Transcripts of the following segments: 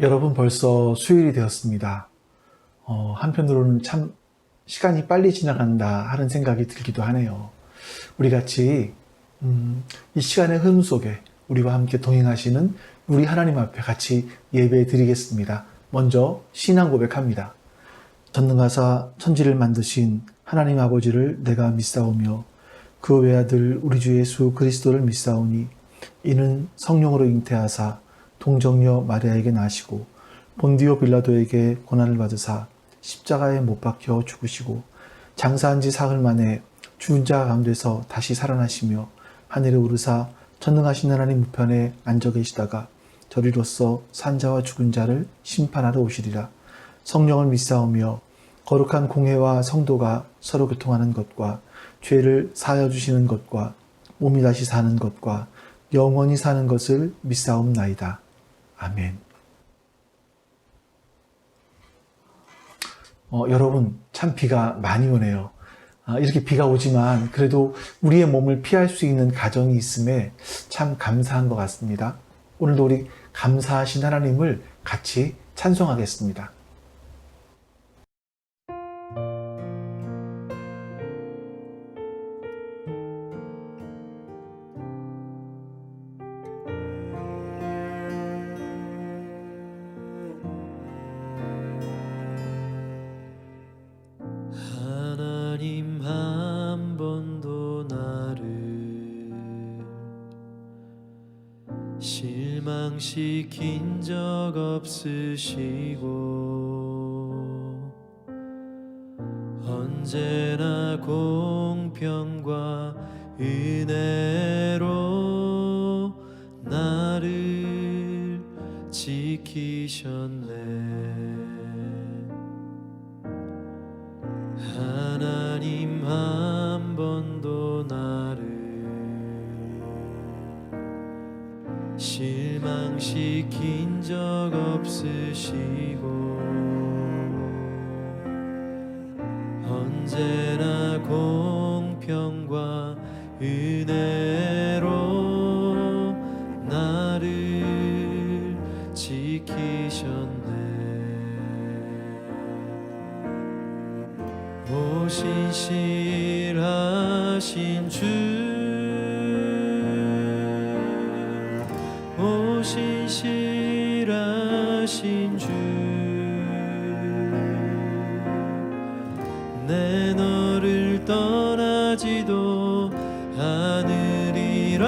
여러분 벌써 수요일이 되었습니다. 한편으로는 참 시간이 빨리 지나간다 하는 생각이 들기도 하네요. 우리 같이 이 시간의 흐름 속에 우리와 함께 동행하시는 우리 하나님 앞에 같이 예배 드리겠습니다. 먼저 신앙 고백합니다. 전능하사 천지를 만드신 하나님 아버지를 내가 믿사오며 그 외아들 우리 주 예수 그리스도를 믿사오니 이는 성령으로 잉태하사 동정녀 마리아에게 나시고 본디오 빌라도에게 고난을 받으사 십자가에 못 박혀 죽으시고 장사한 지 사흘 만에 죽은 자 가운데서 다시 살아나시며 하늘에 오르사 전능하신 하나님 우편에 앉아 계시다가 저리로서 산자와 죽은 자를 심판하러 오시리라. 성령을 믿사오며 거룩한 공회와 성도가 서로 교통하는 것과 죄를 사하여 주시는 것과 몸이 다시 사는 것과 영원히 사는 것을 믿사옵나이다. 아멘. 여러분, 참 비가 많이 오네요. 이렇게 비가 오지만 그래도 우리의 몸을 피할 수 있는 가정이 있음에 참 감사한 것 같습니다. 오늘도 우리 감사하신 하나님을 같이 찬송하겠습니다. 하나님 한 번도 나를 실망시킨 적 없으시고 언제나 공평과 은혜로 나를 지키셨네. 하나님 한 번도 나를 실망시킨 적 없으시고 언제나 공평과 은혜로 나를 지키셨네. 오신실하신 주, 오신실하신 주, 내 너를 떠나지도 않으리라.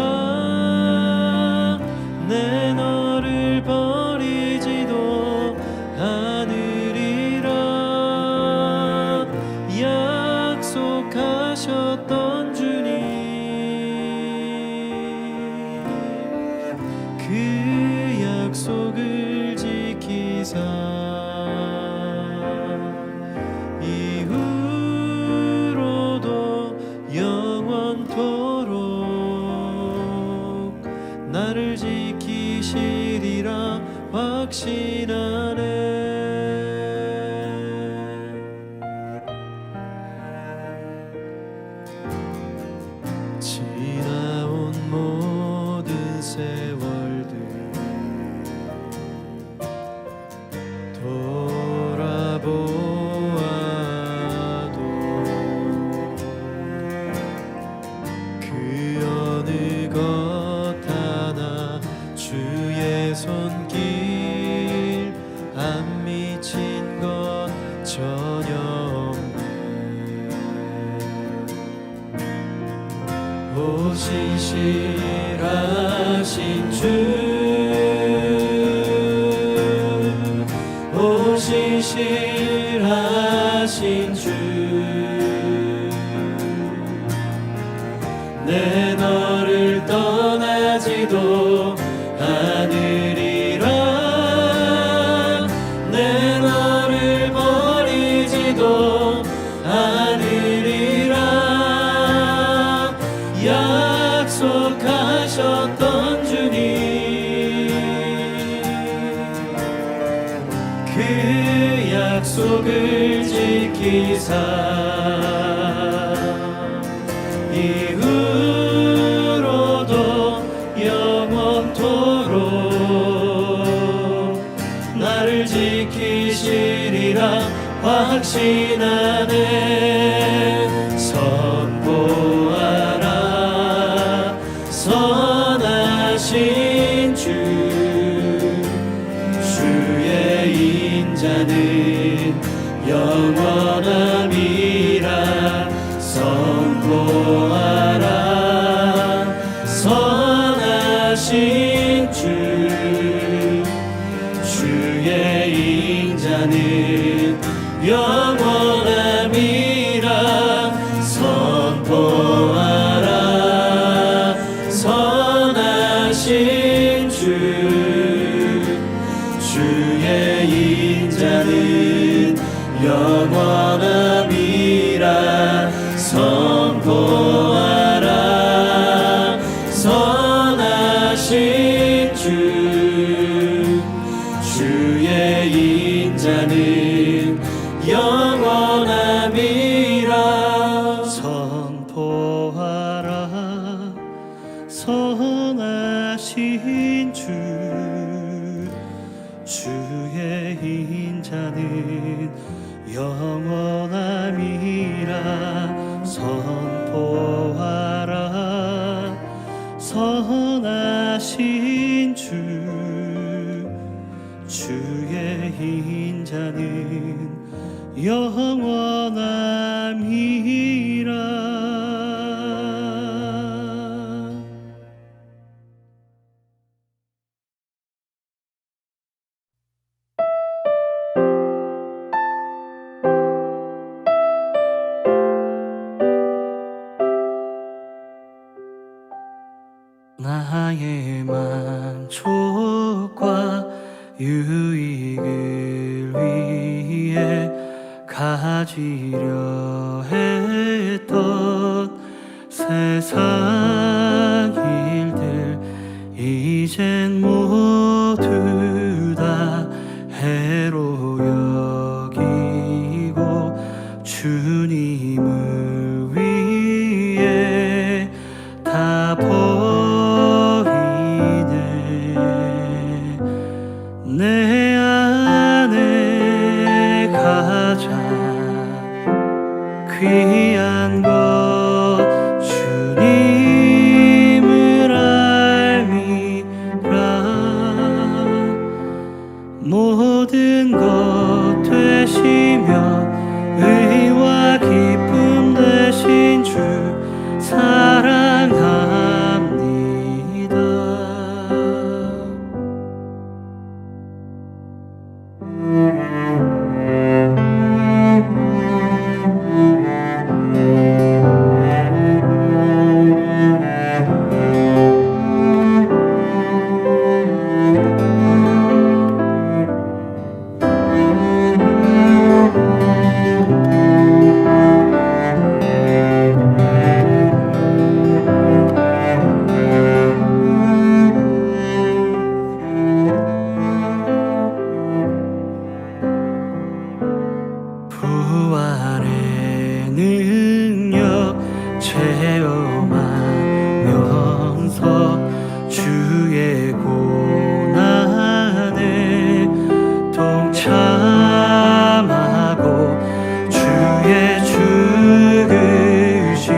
내 너를 버리지도 않으리라. 약속하셨던 주님, 그 약속을 지키사 이후로도 영원토록 나를 지키시리라 확신하네. 지나온 모든 세월들 돌아보아도 그 어느 것 하나 주의 손길 안 미친 것 전혀 없네. 오신실하신 주, 오신실하신 주, 내 너를 떠나지도 않으리라. 내 너를 버리지도 않으리라. 약속하셨던 주님, 그 약속을 지키사 이후로도 영원토록 대신 안에 선포하라. 선하신 주의 인자는 영원함이라. 선포하라. 선하신 주의 인자는 영원함이라. 선포하라. 선하신 주의 인자는 영원함이라. 선포하라. 선하신 주의 인자는 영원함이라. 선포하라. 선하신 주의 인자는 영원함이라. 선포하라. 선하신 주의 인자는 영원함이라. 나의 만족과 유익을 위해 가지려 했던 세상 일들 이젠 모두 다 해로 여기고 주님을 위해 다 내 안에 가장 귀한 것 주님을 알미라. 모든 것 되시며 의와 기쁨 되신 주 사랑합니다. 부활의 능력 체험하면서 주의 고난에 동참하고 주의 죽으심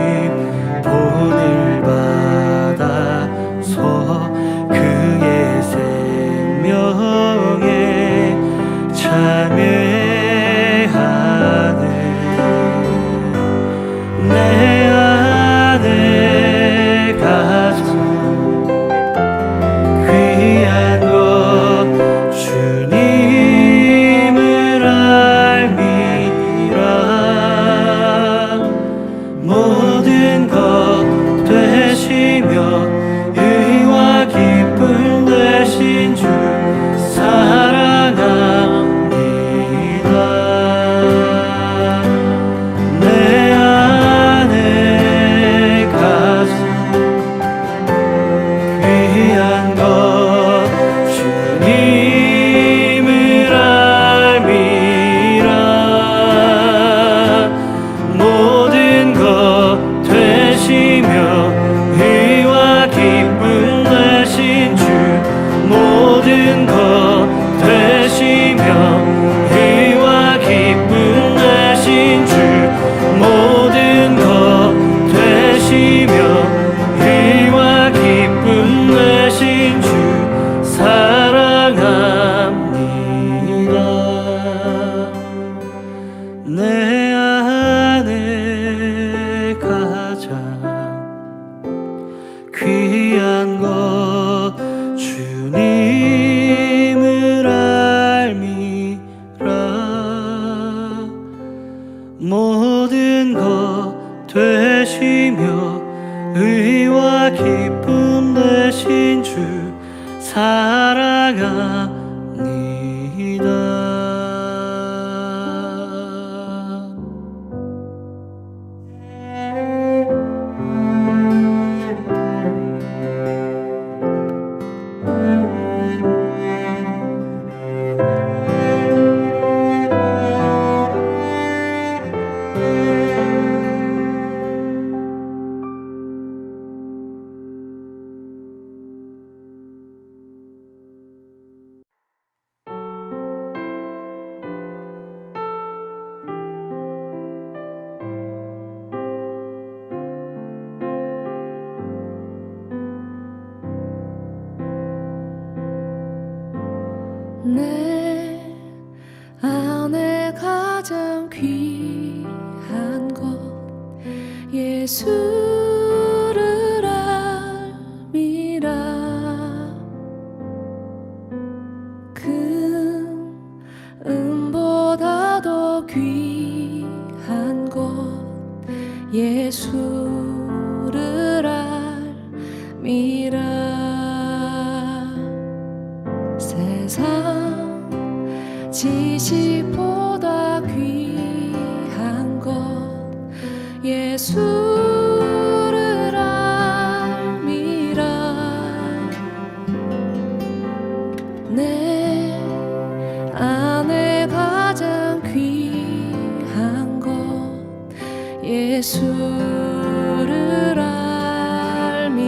본을 받아서 그의 생명에 참여하네. 내 안에 가장 귀한 것 주님을 알미라. 모든 것 되시며 의와 기쁨 되신 주 사랑합니다. 내 안에 가장 귀한 것 주님을 알미라. 모든 것 되시며 의와 기쁨 되신 주 모든 것 되시며 의와 기쁨 되신 귀한 것 주님을 알미라. 모든 것 되시며 의와 기쁨 되신 주 사랑합니다. 내 안에 가장 귀한 것 예수를 알미라. 금보다 더 귀한 것 예수를 알미라. 세상 지식보다 귀한 것 예수를 알미라. 내 안에 가장 귀한 것 예수를 알미라.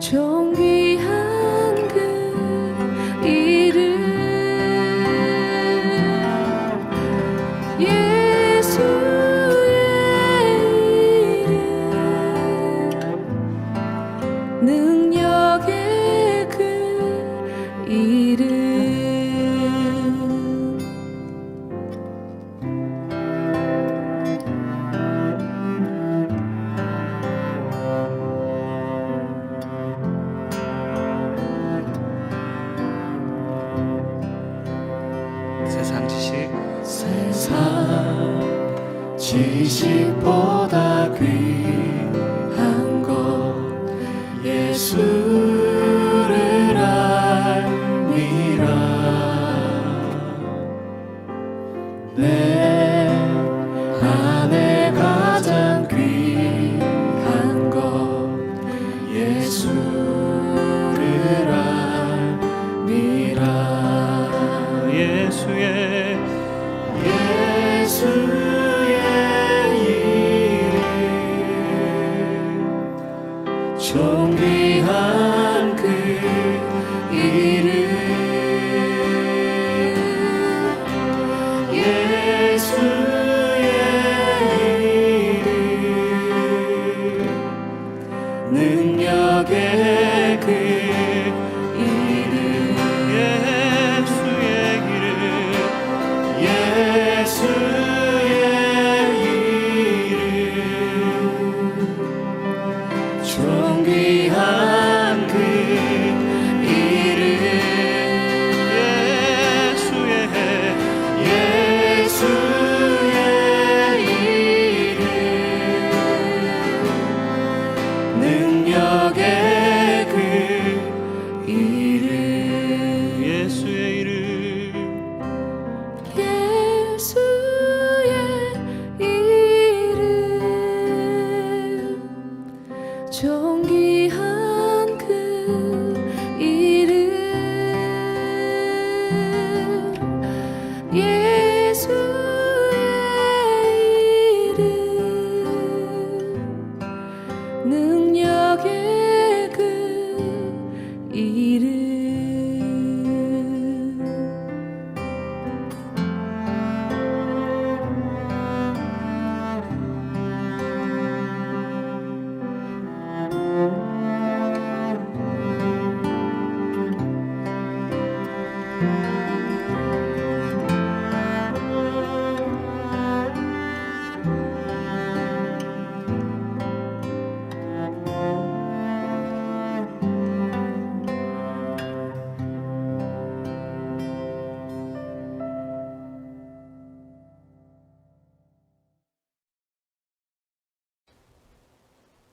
존귀한 그 이름 예수의 이름 능력의 그 이름 세상 지식보다 귀한 것 예수를 알미라. 내 안에 가장 귀한 것 예수를 알미라. 예수의 예수의 이름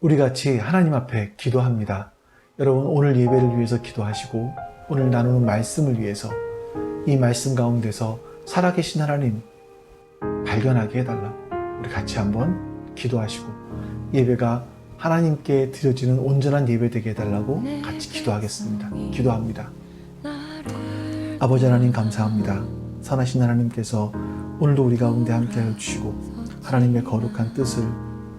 우리 같이 하나님 앞에 기도합니다. 여러분 오늘 예배를 위해서 기도하시고 오늘 나누는 말씀을 위해서 이 말씀 가운데서 살아계신 하나님 발견하게 해달라고 우리 같이 한번 기도하시고 예배가 하나님께 드려지는 온전한 예배 되게 해달라고 같이 기도하겠습니다. 기도합니다. 아버지 하나님 감사합니다. 선하신 하나님께서 오늘도 우리 가운데 함께하여 주시고 하나님의 거룩한 뜻을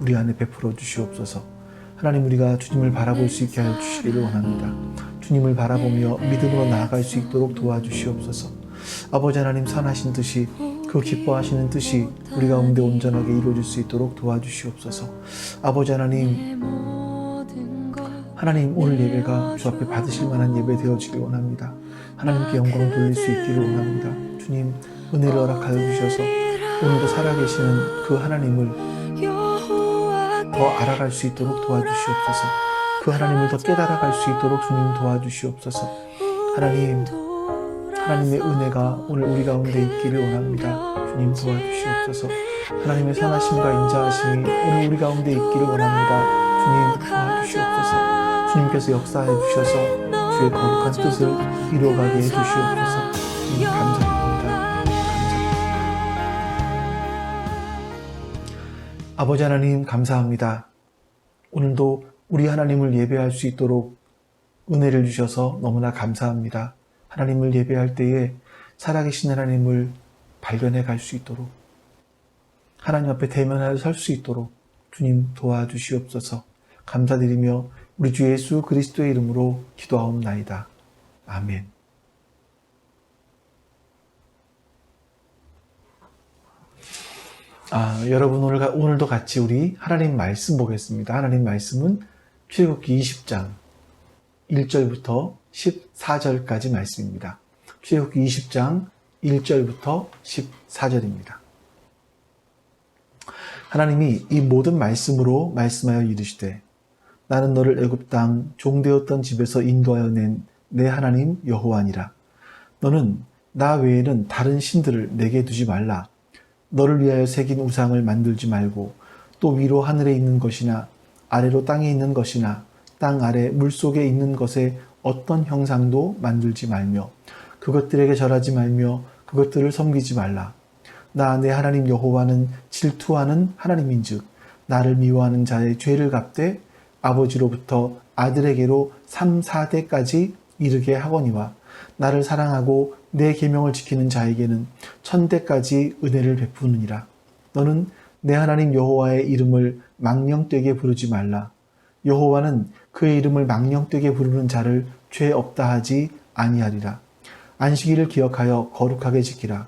우리 안에 베풀어 주시옵소서. 하나님 우리가 주님을 바라볼 수 있게 하여 주시기를 원합니다. 주님을 바라보며 믿음으로 나아갈 수 있도록 도와주시옵소서. 아버지 하나님 선하신 뜻이 그 기뻐하시는 뜻이 우리 가운데 온전하게 이루어질 수 있도록 도와주시옵소서. 아버지 하나님 오늘 예배가 주 앞에 받으실 만한 예배 되어지길 원합니다. 하나님께 영광을 돌릴 수 있기를 원합니다. 주님 은혜를 허락하여 주셔서 오늘도 살아계시는 그 하나님을 더 알아갈 수 있도록 도와주시옵소서. 그 하나님을 더 깨달아갈 수 있도록 주님 도와주시옵소서. 하나님의 은혜가 오늘 우리 가운데 있기를 원합니다. 주님 도와주시옵소서. 하나님의 선하심과 인자하심이 오늘 우리 가운데 있기를 원합니다. 주님 도와주시옵소서. 주님께서 역사해 주셔서 주의 거룩한 뜻을 이루어가게 해주시옵소서. 주님 감사합니다. 아버지 하나님 감사합니다. 오늘도 우리 하나님을 예배할 수 있도록 은혜를 주셔서 너무나 감사합니다. 하나님을 예배할 때에 살아계신 하나님을 발견해 갈 수 있도록 하나님 앞에 대면하여 설 수 있도록 주님 도와주시옵소서. 감사드리며 우리 주 예수 그리스도의 이름으로 기도하옵나이다. 아멘. 여러분 오늘도 같이 우리 하나님 말씀 보겠습니다. 하나님 말씀은 출애굽기 20장 1절부터 14절까지 말씀입니다. 출애굽기 20장 1절부터 14절입니다. 하나님이 이 모든 말씀으로 말씀하여 이르시되 나는 너를 애굽 땅 종되었던 집에서 인도하여 낸 내 하나님 여호와니라. 너는 나 외에는 다른 신들을 내게 두지 말라. 너를 위하여 새긴 우상을 만들지 말고 또 위로 하늘에 있는 것이나 아래로 땅에 있는 것이나 땅 아래 물속에 있는 것에 어떤 형상도 만들지 말며 그것들에게 절하지 말며 그것들을 섬기지 말라. 나 내 하나님 여호와는 질투하는 하나님인즉 나를 미워하는 자의 죄를 갚되 아버지로부터 아들에게로 3, 4대까지 이르게 하거니와 나를 사랑하고 내 계명을 지키는 자에게는 1000대까지 은혜를 베푸느니라. 너는 내 하나님 여호와의 이름을 망령되게 부르지 말라. 여호와는 그의 이름을 망령되게 부르는 자를 죄 없다 하지 아니하리라. 안식일을 기억하여 거룩하게 지키라.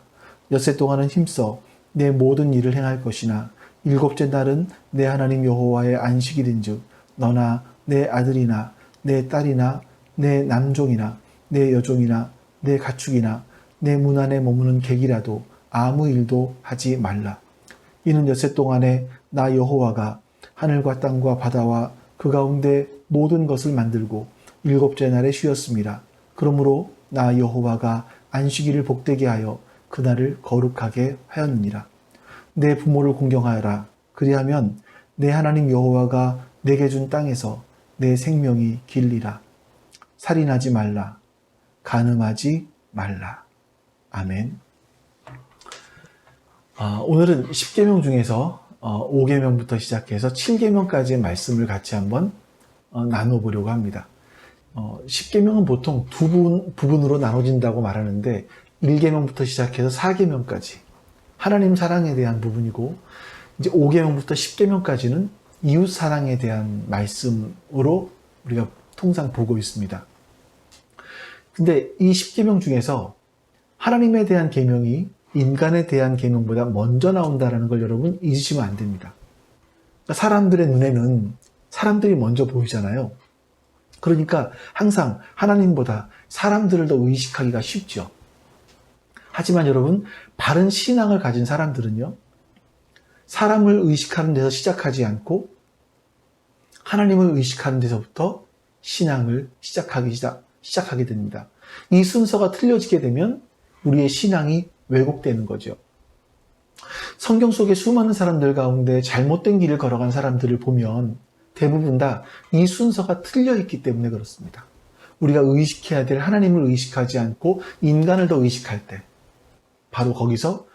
엿새 동안은 힘써 내 모든 일을 행할 것이나 일곱째 날은 내 하나님 여호와의 안식일인즉 너나 내 아들이나 내 딸이나 내 남종이나 내 여종이나 내 가축이나 내 문 안에 머무는 객이라도 아무 일도 하지 말라. 이는 엿새 동안에 나 여호와가 하늘과 땅과 바다와 그 가운데 모든 것을 만들고 일곱째 날에 쉬었습니다. 그러므로 나 여호와가 안식일을 복되게 하여 그날을 거룩하게 하였느니라. 내 부모를 공경하여라. 그리하면 내 하나님 여호와가 내게 준 땅에서 내 생명이 길리라. 살인하지 말라. 간음하지 말라. 아멘. 오늘은 10계명 중에서 5계명부터 시작해서 7계명까지의 말씀을 같이 한번 나눠보려고 합니다. 10계명은 보통 두 부분으로 나눠진다고 말하는데 1계명부터 시작해서 4계명까지 하나님 사랑에 대한 부분이고 이제 5계명부터 10계명까지는 이웃 사랑에 대한 말씀으로 우리가 통상 보고 있습니다. 근데 이 10계명 중에서 하나님에 대한 계명이 인간에 대한 계명보다 먼저 나온다는 걸 여러분 잊으시면 안 됩니다. 그러니까 사람들의 눈에는 사람들이 먼저 보이잖아요. 그러니까 항상 하나님보다 사람들을 더 의식하기가 쉽죠. 하지만 여러분 바른 신앙을 가진 사람들은요. 사람을 의식하는 데서 시작하지 않고 하나님을 의식하는 데서부터 신앙을 시작하게 됩니다. 이 순서가 틀려지게 되면 우리의 신앙이 왜곡되는 거죠. 성경 속의 수많은 사람들 가운데 잘못된 길을 걸어간 사람들을 보면 대부분 다 이 순서가 틀려 있기 때문에 그렇습니다. 우리가 의식해야 될 하나님을 의식하지 않고 인간을 더 의식할 때 바로 거기서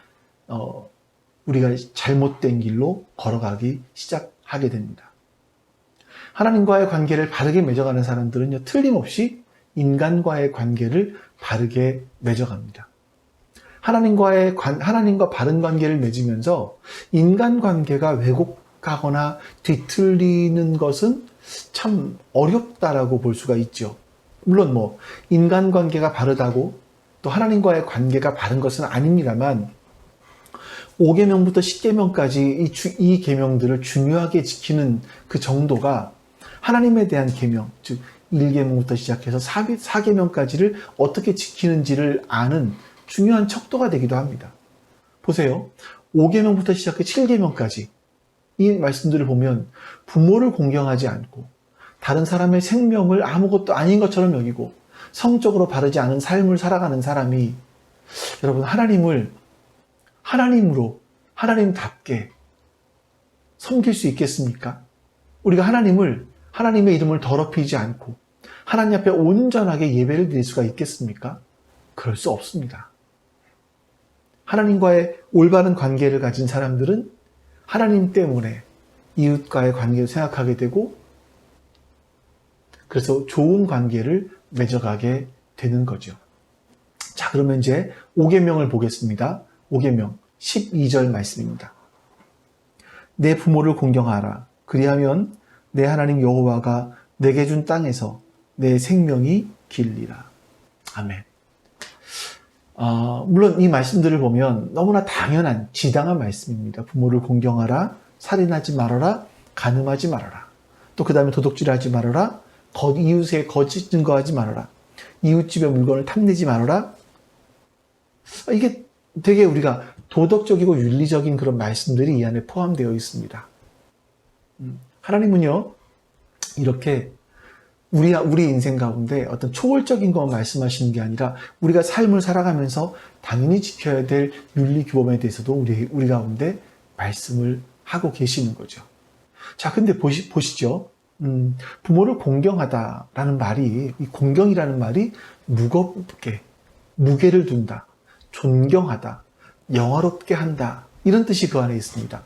우리가 잘못된 길로 걸어가기 시작하게 됩니다. 하나님과의 관계를 바르게 맺어가는 사람들은요, 틀림없이 인간과의 관계를 바르게 맺어갑니다. 하나님과 바른 관계를 맺으면서 인간 관계가 왜곡하거나 뒤틀리는 것은 참 어렵다라고 볼 수가 있죠. 물론 인간 관계가 바르다고 또 하나님과의 관계가 바른 것은 아닙니다만 5계명부터 10계명까지 이 계명들을 중요하게 지키는 그 정도가 하나님에 대한 계명, 즉 1계명부터 시작해서 4계명까지를 어떻게 지키는지를 아는 중요한 척도가 되기도 합니다. 보세요. 5계명부터 시작해 7계명까지 이 말씀들을 보면 부모를 공경하지 않고 다른 사람의 생명을 아무것도 아닌 것처럼 여기고 성적으로 바르지 않은 삶을 살아가는 사람이 여러분 하나님으로 하나님답게 섬길 수 있겠습니까? 우리가 하나님의 이름을 더럽히지 않고 하나님 앞에 온전하게 예배를 드릴 수가 있겠습니까? 그럴 수 없습니다. 하나님과의 올바른 관계를 가진 사람들은 하나님 때문에 이웃과의 관계를 생각하게 되고 그래서 좋은 관계를 맺어가게 되는 거죠. 자, 그러면 이제 5계명을 보겠습니다. 5계명 12절 말씀입니다. 내 부모를 공경하라. 그리하면 내 하나님 여호와가 내게 준 땅에서 내 생명이 길리라. 아멘. 물론 이 말씀들을 보면 너무나 당연한 지당한 말씀입니다. 부모를 공경하라, 살인하지 말아라, 간음하지 말아라. 또 그 다음에 도둑질하지 말아라, 이웃에 거짓 증거하지 말아라, 이웃집의 물건을 탐내지 말아라. 이게 되게 우리가 도덕적이고 윤리적인 그런 말씀들이 이 안에 포함되어 있습니다. 하나님은요, 이렇게 우리 인생 가운데 어떤 초월적인 것만 말씀하시는 게 아니라 우리가 삶을 살아가면서 당연히 지켜야 될 윤리 규범에 대해서도 우리 가운데 말씀을 하고 계시는 거죠. 자, 근데 보시죠. 부모를 공경하다라는 말이, 이 공경이라는 말이 무겁게, 무게를 둔다, 존경하다, 영화롭게 한다, 이런 뜻이 그 안에 있습니다.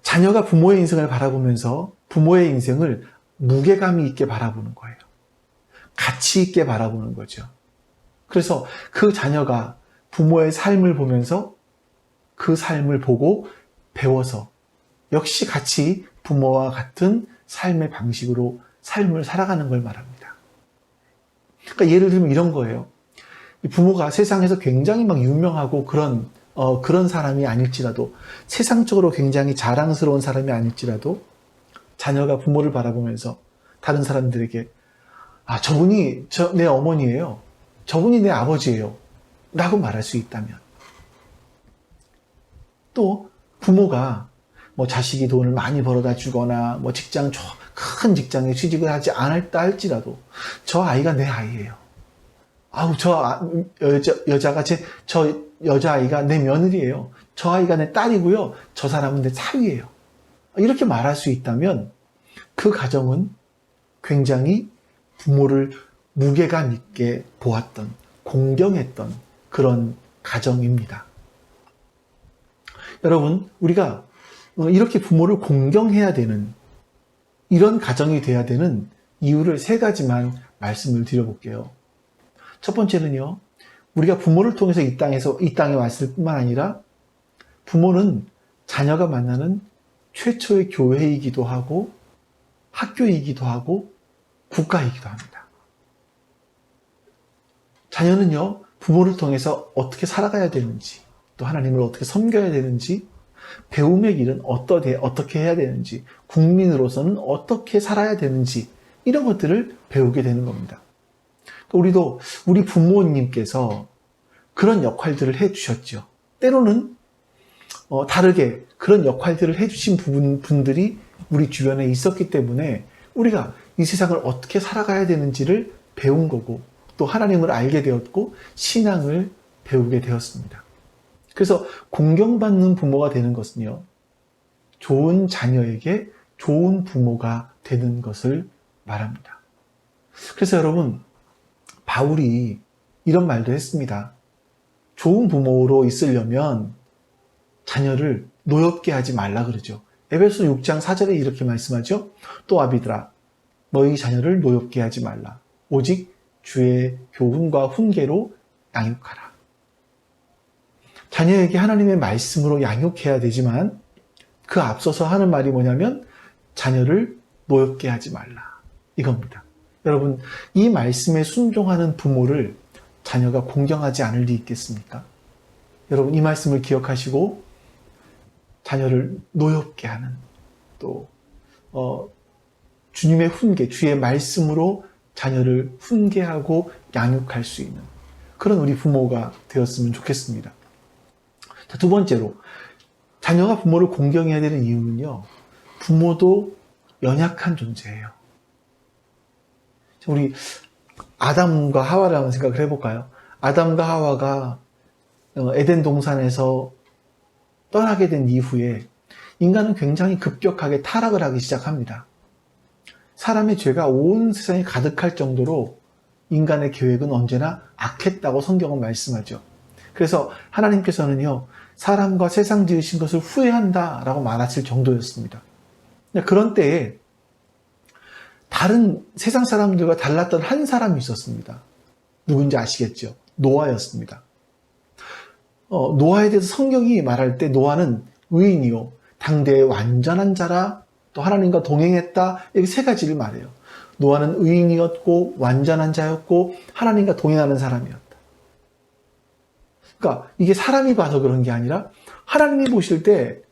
자녀가 부모의 인생을 바라보면서 부모의 인생을 무게감 있게 바라보는 거예요. 가치 있게 바라보는 거죠. 그래서 그 자녀가 부모의 삶을 보면서 그 삶을 보고 배워서 역시 같이 부모와 같은 삶의 방식으로 삶을 살아가는 걸 말합니다. 그러니까 예를 들면 이런 거예요. 부모가 세상에서 굉장히 막 유명하고 그런 사람이 아닐지라도, 세상적으로 굉장히 자랑스러운 사람이 아닐지라도 자녀가 부모를 바라보면서 다른 사람들에게 저분이 내 어머니예요, 저분이 내 아버지예요 라고 말할 수 있다면, 또 부모가 자식이 돈을 많이 벌어다 주거나 큰 직장에 취직을 하지 않았다 할지라도 저 아이가 내 아이예요, 저 여자아이가 내 며느리예요, 저 아이가 내 딸이고요, 저 사람은 내 사위예요, 이렇게 말할 수 있다면 그 가정은 굉장히 부모를 무게감 있게 보았던, 공경했던 그런 가정입니다. 여러분, 우리가 이렇게 부모를 공경해야 되는, 이런 가정이 돼야 되는 이유를 3가지만 말씀을 드려볼게요. 첫 번째는요, 우리가 부모를 통해서 이 땅에 왔을 뿐만 아니라 부모는 자녀가 만나는 최초의 교회이기도 하고 학교이기도 하고 국가이기도 합니다. 자녀는요, 부모를 통해서 어떻게 살아가야 되는지, 또 하나님을 어떻게 섬겨야 되는지, 배움의 길은 어떻게 해야 되는지, 국민으로서는 어떻게 살아야 되는지, 이런 것들을 배우게 되는 겁니다. 우리도 우리 부모님께서 그런 역할들을 해주셨죠. 때로는 다르게 그런 역할들을 해주신 분들이 우리 주변에 있었기 때문에 우리가 이 세상을 어떻게 살아가야 되는지를 배운 거고, 또 하나님을 알게 되었고 신앙을 배우게 되었습니다. 그래서 공경받는 부모가 되는 것은요, 좋은 자녀에게 좋은 부모가 되는 것을 말합니다. 그래서 여러분, 바울이 이런 말도 했습니다. 좋은 부모로 있으려면 자녀를 노엽게 하지 말라 그러죠. 에베소 6장 4절에 이렇게 말씀하죠. 또 아비들아, 너희 자녀를 노엽게 하지 말라. 오직 주의 교훈과 훈계로 양육하라. 자녀에게 하나님의 말씀으로 양육해야 되지만 그 앞서서 하는 말이 뭐냐면 자녀를 노엽게 하지 말라. 이겁니다. 여러분, 이 말씀에 순종하는 부모를 자녀가 공경하지 않을 리 있겠습니까? 여러분, 이 말씀을 기억하시고 자녀를 노엽게 하는 또 주님의 훈계, 주의 말씀으로 자녀를 훈계하고 양육할 수 있는 그런 우리 부모가 되었으면 좋겠습니다. 자, 두 번째로 자녀가 부모를 공경해야 되는 이유는요. 부모도 연약한 존재예요. 우리 아담과 하와를 한번 생각을 해볼까요? 아담과 하와가 에덴 동산에서 떠나게 된 이후에 인간은 굉장히 급격하게 타락을 하기 시작합니다. 사람의 죄가 온 세상에 가득할 정도로 인간의 계획은 언제나 악했다고 성경은 말씀하죠. 그래서 하나님께서는요, 사람과 세상 지으신 것을 후회한다라고 말하실 정도였습니다. 그런 때에 다른 세상 사람들과 달랐던 한 사람이 있었습니다. 누군지 아시겠죠? 노아였습니다. 노아에 대해서 성경이 말할 때 노아는 의인이요, 당대의 완전한 자라, 또 하나님과 동행했다, 이렇게 세 가지를 말해요. 노아는 의인이었고 완전한 자였고 하나님과 동행하는 사람이었다. 그러니까 이게 사람이 봐서 그런 게 아니라 하나님이 보실 때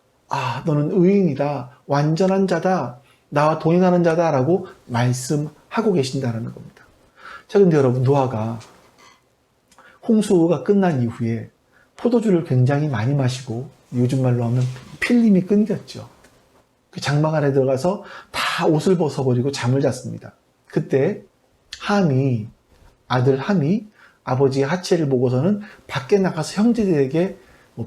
너는 의인이다, 완전한 자다, 나와 동행하는 자다라고 말씀하고 계신다는 겁니다. 자, 근데 여러분, 노아가 홍수가 끝난 이후에 포도주를 굉장히 많이 마시고 요즘 말로 하면 필름이 끊겼죠. 그 장막 안에 들어가서 다 옷을 벗어버리고 잠을 잤습니다. 그때 아들 함이 아버지의 하체를 보고서는 밖에 나가서 형제들에게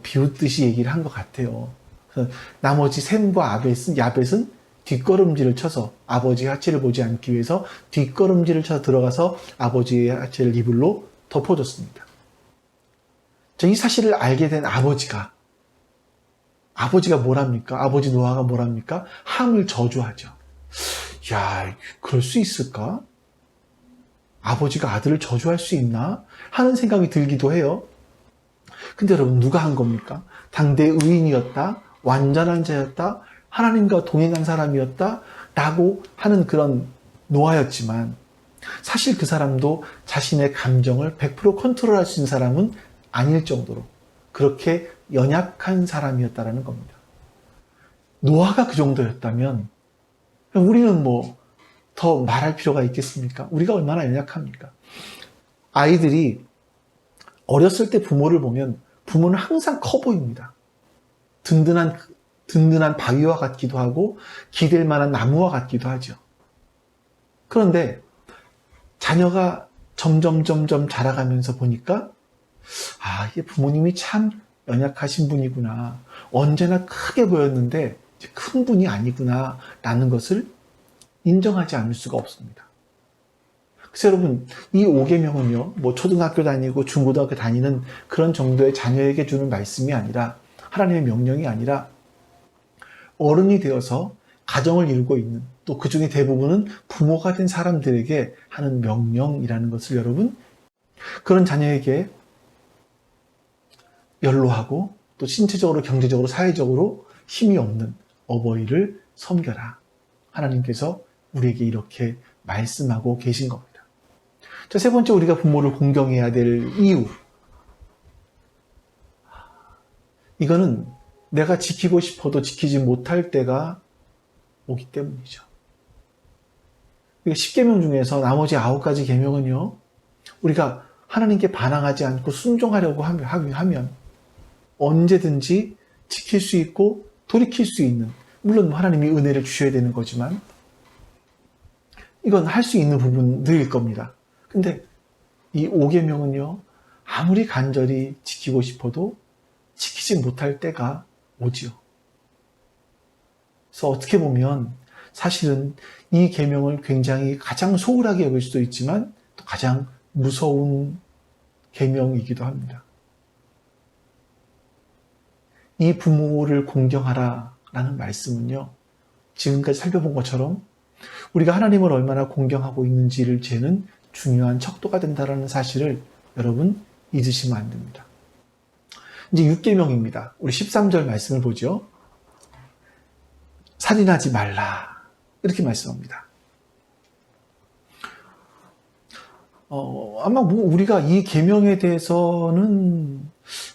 비웃듯이 얘기를 한 것 같아요. 그래서 나머지 셈과 야벳은 뒷걸음질을 쳐서 아버지의 하체를 보지 않기 위해서 뒷걸음질을 쳐서 들어가서 아버지의 하체를 이불로 덮어줬습니다. 이 사실을 알게 된 아버지가 뭐랍니까? 아버지 노아가 뭐랍니까? 함을 저주하죠. 야, 그럴 수 있을까? 아버지가 아들을 저주할 수 있나? 하는 생각이 들기도 해요. 근데 여러분, 누가 한 겁니까? 당대의 의인이었다, 완전한 자였다, 하나님과 동행한 사람이었다 라고 하는 그런 노아였지만 사실 그 사람도 자신의 감정을 100% 컨트롤할 수 있는 사람은 아닐 정도로 그렇게 연약한 사람이었다라는 겁니다. 노아가 그 정도였다면 우리는 더 말할 필요가 있겠습니까? 우리가 얼마나 연약합니까? 아이들이 어렸을 때 부모를 보면 부모는 항상 커 보입니다. 든든한 바위와 같기도 하고 기댈 만한 나무와 같기도 하죠. 그런데 자녀가 점점 자라가면서 보니까 이게 부모님이 참 연약하신 분이구나. 언제나 크게 보였는데 큰 분이 아니구나 라는 것을 인정하지 않을 수가 없습니다. 그래서 여러분, 이 5계명은요, 초등학교 다니고 중고등학교 다니는 그런 정도의 자녀에게 주는 말씀이 아니라 하나님의 명령이 아니라 어른이 되어서 가정을 이루고 있는 또 그 중에 대부분은 부모가 된 사람들에게 하는 명령이라는 것을 여러분, 그런 자녀에게 연로하고 또 신체적으로 경제적으로 사회적으로 힘이 없는 어버이를 섬겨라. 하나님께서 우리에게 이렇게 말씀하고 계신 겁니다. 자, 세 번째, 우리가 부모를 공경해야 될 이유. 이거는 내가 지키고 싶어도 지키지 못할 때가 오기 때문이죠. 10계명 중에서 나머지 9가지 계명은요, 우리가 하나님께 반항하지 않고 순종하려고 하면 언제든지 지킬 수 있고 돌이킬 수 있는, 물론 하나님이 은혜를 주셔야 되는 거지만 이건 할 수 있는 부분들일 겁니다. 근데 이 5계명은요, 아무리 간절히 지키고 싶어도 지키지 못할 때가 오지요. 그래서 어떻게 보면 사실은 이 계명을 굉장히 가장 소홀하게 여길 수도 있지만 또 가장 무서운 계명이기도 합니다. 이 부모를 공경하라라는 말씀은요, 지금까지 살펴본 것처럼 우리가 하나님을 얼마나 공경하고 있는지를 재는 중요한 척도가 된다는 사실을 여러분 잊으시면 안 됩니다. 이제 6계명입니다. 우리 13절 말씀을 보죠. 살인하지 말라, 이렇게 말씀합니다. 아마 우리가 이 계명에 대해서는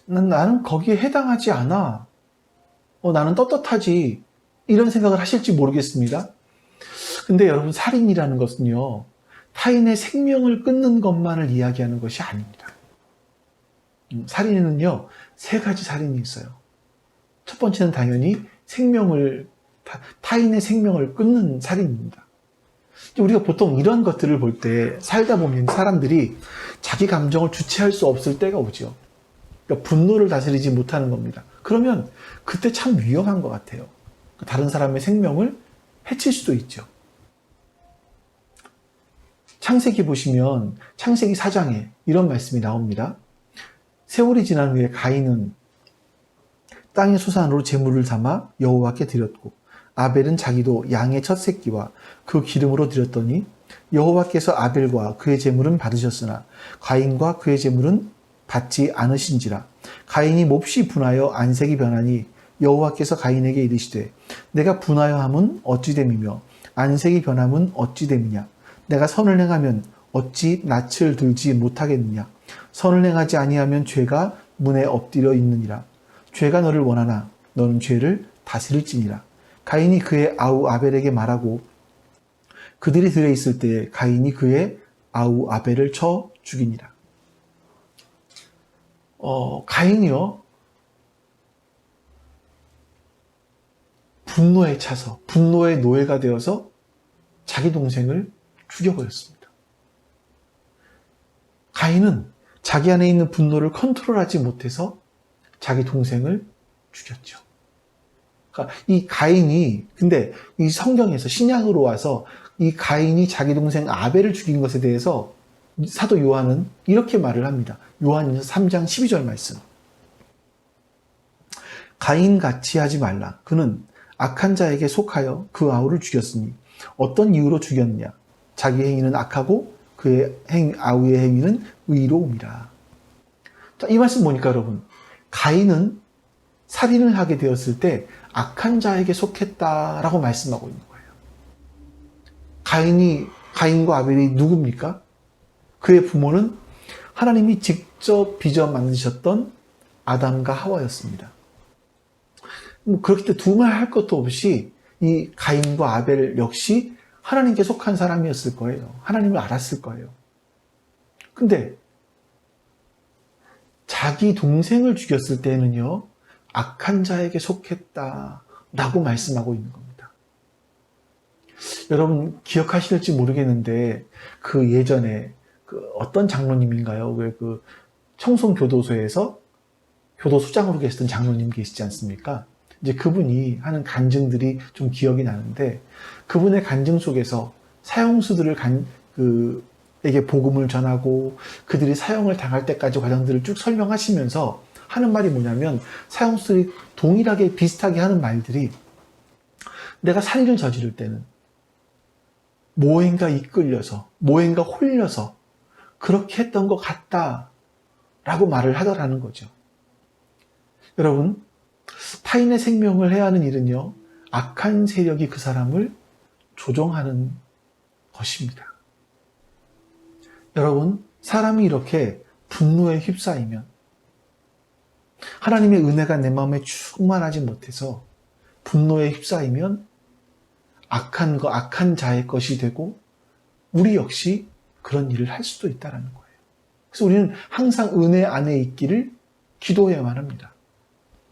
나는 거기에 해당하지 않아, 나는 떳떳하지, 이런 생각을 하실지 모르겠습니다. 근데 여러분, 살인이라는 것은요, 타인의 생명을 끊는 것만을 이야기하는 것이 아닙니다. 살인에는요, 3가지 살인이 있어요. 첫 번째는 당연히 타인의 생명을 끊는 살인입니다. 우리가 보통 이런 것들을 볼 때 살다 보면 사람들이 자기 감정을 주체할 수 없을 때가 오죠. 그러니까 분노를 다스리지 못하는 겁니다. 그러면 그때 참 위험한 것 같아요. 다른 사람의 생명을 해칠 수도 있죠. 창세기 보시면 창세기 4장에 이런 말씀이 나옵니다. 세월이 지난 후에 가인은 땅의 소산으로 제물을 삼아 여호와께 드렸고 아벨은 자기도 양의 첫 새끼와 그 기름으로 드렸더니 여호와께서 아벨과 그의 제물은 받으셨으나 가인과 그의 제물은 받지 않으신지라. 가인이 몹시 분하여 안색이 변하니 여호와께서 가인에게 이르시되 내가 분하여 함은 어찌 됨이며 안색이 변함은 어찌 됨이냐. 내가 선을 행하면 어찌 낯을 들지 못하겠느냐. 선을 행하지 아니하면 죄가 문에 엎드려 있느니라. 죄가 너를 원하나 너는 죄를 다스릴지니라. 가인이 그의 아우 아벨에게 말하고 그들이 들에 있을 때에 가인이 그의 아우 아벨을 쳐 죽이니라. 가인이요, 분노에 차서 분노의 노예가 되어서 자기 동생을 죽여버렸습니다. 가인은 자기 안에 있는 분노를 컨트롤하지 못해서 자기 동생을 죽였죠. 그러니까 이 가인이, 근데 이 성경에서 신약으로 와서 이 가인이 자기 동생 아벨을 죽인 것에 대해서 사도 요한은 이렇게 말을 합니다. 요한일서 3장 12절 말씀. 가인같이 하지 말라. 그는 악한 자에게 속하여 그 아우를 죽였으니 어떤 이유로 죽였느냐. 자기 행위는 악하고 그의 아우의 행위는 의로움이라. 자, 이 말씀 보니까 여러분, 가인은 살인을 하게 되었을 때 악한 자에게 속했다라고 말씀하고 있는 거예요. 가인과 아벨이 누굽니까? 그의 부모는 하나님이 직접 빚어 만드셨던 아담과 하와였습니다. 그렇기 때문에 두말할 것도 없이 이 가인과 아벨 역시 하나님께 속한 사람이었을 거예요. 하나님을 알았을 거예요. 근데 자기 동생을 죽였을 때는요, 악한 자에게 속했다라고 말씀하고 있는 겁니다. 여러분 기억하실지 모르겠는데 그 예전에 어떤 장로님인가요? 왜 그 청송교도소에서 교도소장으로 계시던 장로님 계시지 않습니까? 이제 그분이 하는 간증들이 좀 기억이 나는데, 그분의 간증 속에서 사형수들을 에게 복음을 전하고 그들이 사형을 당할 때까지 과정들을 쭉 설명하시면서 하는 말이 뭐냐면, 사형수들이 동일하게 비슷하게 하는 말들이, 내가 살인을 저지를 때는 뭐인가 이끌려서, 뭐인가 홀려서 그렇게 했던 것 같다라고 말을 하더라는 거죠. 여러분, 타인의 생명을 해하는 일은요, 악한 세력이 그 사람을 조종하는 것입니다. 여러분, 사람이 이렇게 분노에 휩싸이면, 하나님의 은혜가 내 마음에 충만하지 못해서 분노에 휩싸이면 악한 자의 것이 되고 우리 역시 그런 일을 할 수도 있다는 거예요. 그래서 우리는 항상 은혜 안에 있기를 기도해야만 합니다.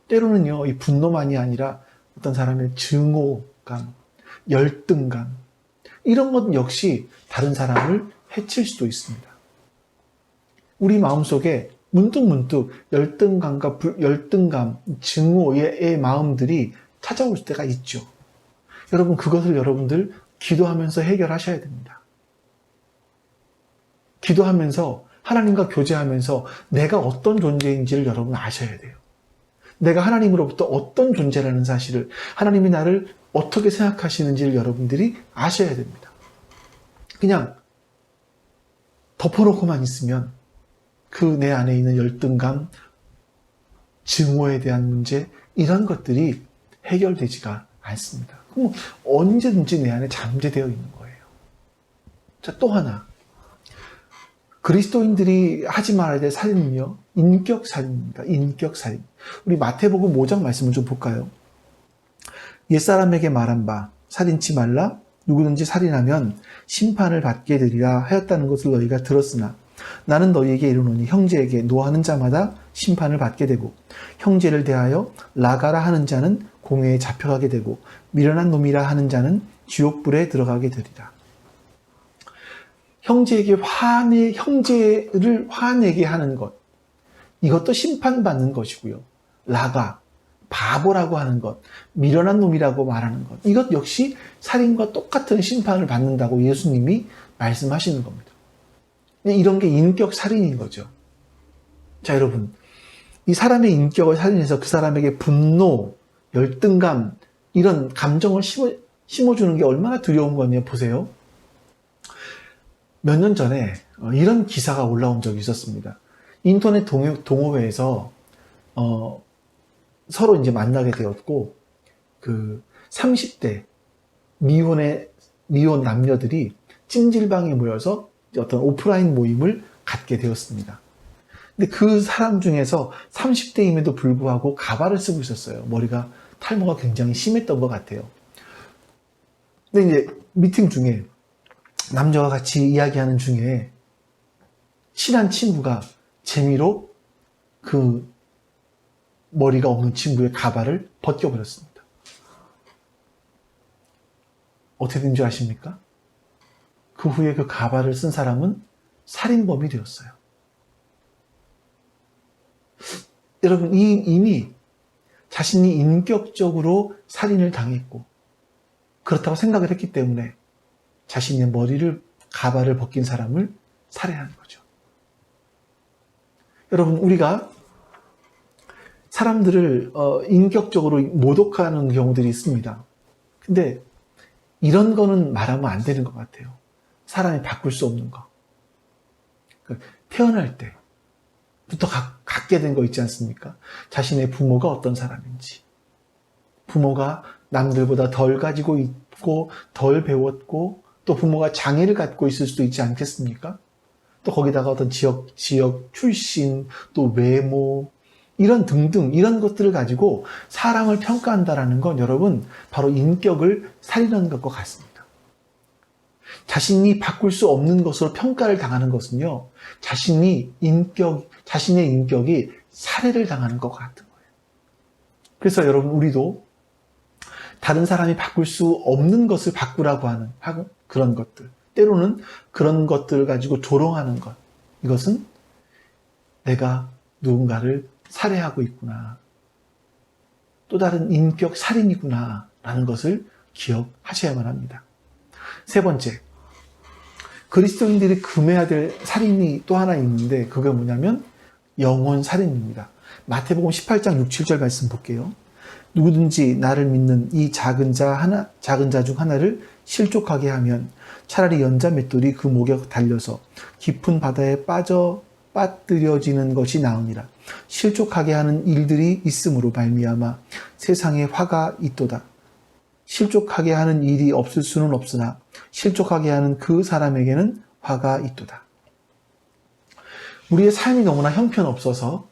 때로는요, 이 분노만이 아니라 어떤 사람의 증오감, 열등감, 이런 것 역시 다른 사람을 해칠 수도 있습니다. 우리 마음속에 문득문득 열등감, 증오의 마음들이 찾아올 때가 있죠. 여러분, 그것을 여러분들 기도하면서 해결하셔야 됩니다. 기도하면서 하나님과 교제하면서 내가 어떤 존재인지를 여러분 아셔야 돼요. 내가 하나님으로부터 어떤 존재라는 사실을, 하나님이 나를 어떻게 생각하시는지를 여러분들이 아셔야 됩니다. 그냥 덮어놓고만 있으면 그 내 안에 있는 열등감, 증오에 대한 문제, 이런 것들이 해결되지가 않습니다. 그럼 언제든지 내 안에 잠재되어 있는 거예요. 자, 또 하나. 그리스도인들이 하지 말아야 될 살인은요, 인격살인입니다. 인격살인. 우리 마태복음 5장 말씀을 좀 볼까요? 옛사람에게 말한 바 살인치 말라, 누구든지 살인하면 심판을 받게 되리라 하였다는 것을 너희가 들었으나 나는 너희에게 이르노니 형제에게 노하는 자마다 심판을 받게 되고 형제를 대하여 라가라 하는 자는 공회에 잡혀가게 되고 미련한 놈이라 하는 자는 지옥불에 들어가게 되리라. 형제를 화내게 하는 것, 이것도 심판받는 것이고요. 라가, 바보라고 하는 것, 미련한 놈이라고 말하는 것, 이것 역시 살인과 똑같은 심판을 받는다고 예수님이 말씀하시는 겁니다. 이런 게 인격 살인인 거죠. 자, 여러분, 이 사람의 인격을 살인해서 그 사람에게 분노, 열등감, 이런 감정을 심어주는 게 얼마나 두려운 거냐 보세요. 몇 년 전에 이런 기사가 올라온 적이 있었습니다. 인터넷 동호회에서 서로 이제 만나게 되었고, 그 30대 미혼 남녀들이 찜질방에 모여서 어떤 오프라인 모임을 갖게 되었습니다. 근데 그 사람 중에서 30대임에도 불구하고 가발을 쓰고 있었어요. 머리가 탈모가 굉장히 심했던 것 같아요. 근데 이제 미팅 중에 남자와 같이 이야기하는 중에 친한 친구가 재미로 그 머리가 없는 친구의 가발을 벗겨버렸습니다. 어떻게 된 줄 아십니까? 그 후에 그 가발을 쓴 사람은 살인범이 되었어요. 여러분, 이미 자신이 인격적으로 살인을 당했고 그렇다고 생각을 했기 때문에 자신의 가발을 벗긴 사람을 살해하는 거죠. 여러분, 우리가 사람들을 인격적으로 모독하는 경우들이 있습니다. 근데 이런 거는 말하면 안 되는 것 같아요. 사람이 바꿀 수 없는 거. 태어날 때부터 갖게 된 거 있지 않습니까? 자신의 부모가 어떤 사람인지. 부모가 남들보다 덜 가지고 있고 덜 배웠고 또 부모가 장애를 갖고 있을 수도 있지 않겠습니까? 또 거기다가 어떤 지역 출신, 또 외모, 이런 등등 이런 것들을 가지고 사람을 평가한다라는 건 여러분 바로 인격을 살리는 것과 같습니다. 자신이 바꿀 수 없는 것으로 평가를 당하는 것은요, 자신의 인격이 살해를 당하는 것 같은 거예요. 그래서 여러분, 우리도 다른 사람이 바꿀 수 없는 것을 바꾸라고 하는 그런 것들, 때로는 그런 것들을 가지고 조롱하는 것, 이것은 내가 누군가를 살해하고 있구나, 또 다른 인격 살인이구나 라는 것을 기억하셔야만 합니다. 세 번째, 그리스도인들이 금해야 될 살인이 또 하나 있는데 그게 뭐냐면 영혼 살인입니다. 마태복음 18장 6, 7절 말씀 볼게요. 누구든지 나를 믿는 이 작은 자 중 하나를 실족하게 하면 차라리 연자 맷돌이 그 목에 달려서 깊은 바다에 빠뜨려지는 것이 나으니라. 실족하게 하는 일들이 있음으로 말미암아 세상에 화가 있도다. 실족하게 하는 일이 없을 수는 없으나 실족하게 하는 그 사람에게는 화가 있도다. 우리의 삶이 너무나 형편없어서